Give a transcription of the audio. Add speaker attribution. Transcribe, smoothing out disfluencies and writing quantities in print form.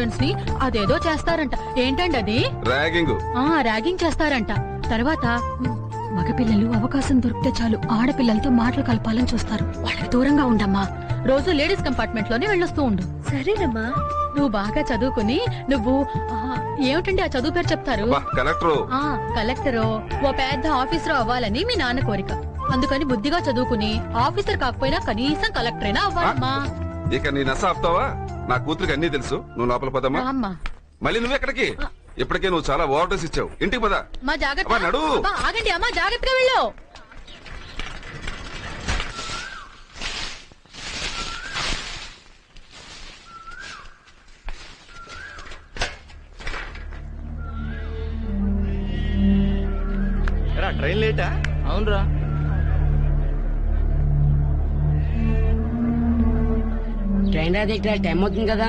Speaker 1: Students ని అదేదో చేస్తారంట. ఏంటండి అది?
Speaker 2: ర్యాగింగ్.
Speaker 1: ర్యాగింగ్ చేస్తారంట. తర్వాత మగపిల్లలు అవకాశం దొరికితే చాలు ఆడపిల్లలతో మాటలు కలపాలని చూస్తారు. వాళ్ళకి దూరంగా ఉండమ్మా. రోజు లేడీస్ కంపార్ట్మెంట్ లోనే వెళ్ళొస్తూ ఉండు.
Speaker 3: సరేనమ్మా.
Speaker 1: నువ్వు బాగా చదువుకుని నువ్వు ఏమిటండి ఆ చదువు పేరు చెప్తారు? కలెక్టరో ఓ పెద్ద ఆఫీసర్ అవ్వాలని మీ నాన్న కోరిక. అందుకని బుద్ధిగా చదువుకుని ఆఫీసర్ కాకపోయినా కనీసం కలెక్టర్ అయినా అవ్వాలమ్మా.
Speaker 2: ఇక నీ నస ఆపుతావా? నా కూతురికి అన్ని తెలుసు. నువ్వు లోపల పదమ్మా. మళ్ళీ నువ్వెక్కడికి? ఇప్పటికే నువ్వు చాలా ఓవర్ డోస్ ఇచ్చావు. ఇంటికి పద.
Speaker 1: మా జాగ్రత్త. ఆగండి అమ్మా, జాగ్రత్తగా వెళ్ళు.
Speaker 4: ట్రైన్ లేటా?
Speaker 5: అవునరా.
Speaker 6: ట్రైన్ రాదు, ఇక్కడ టైం అవుతుంది కదా.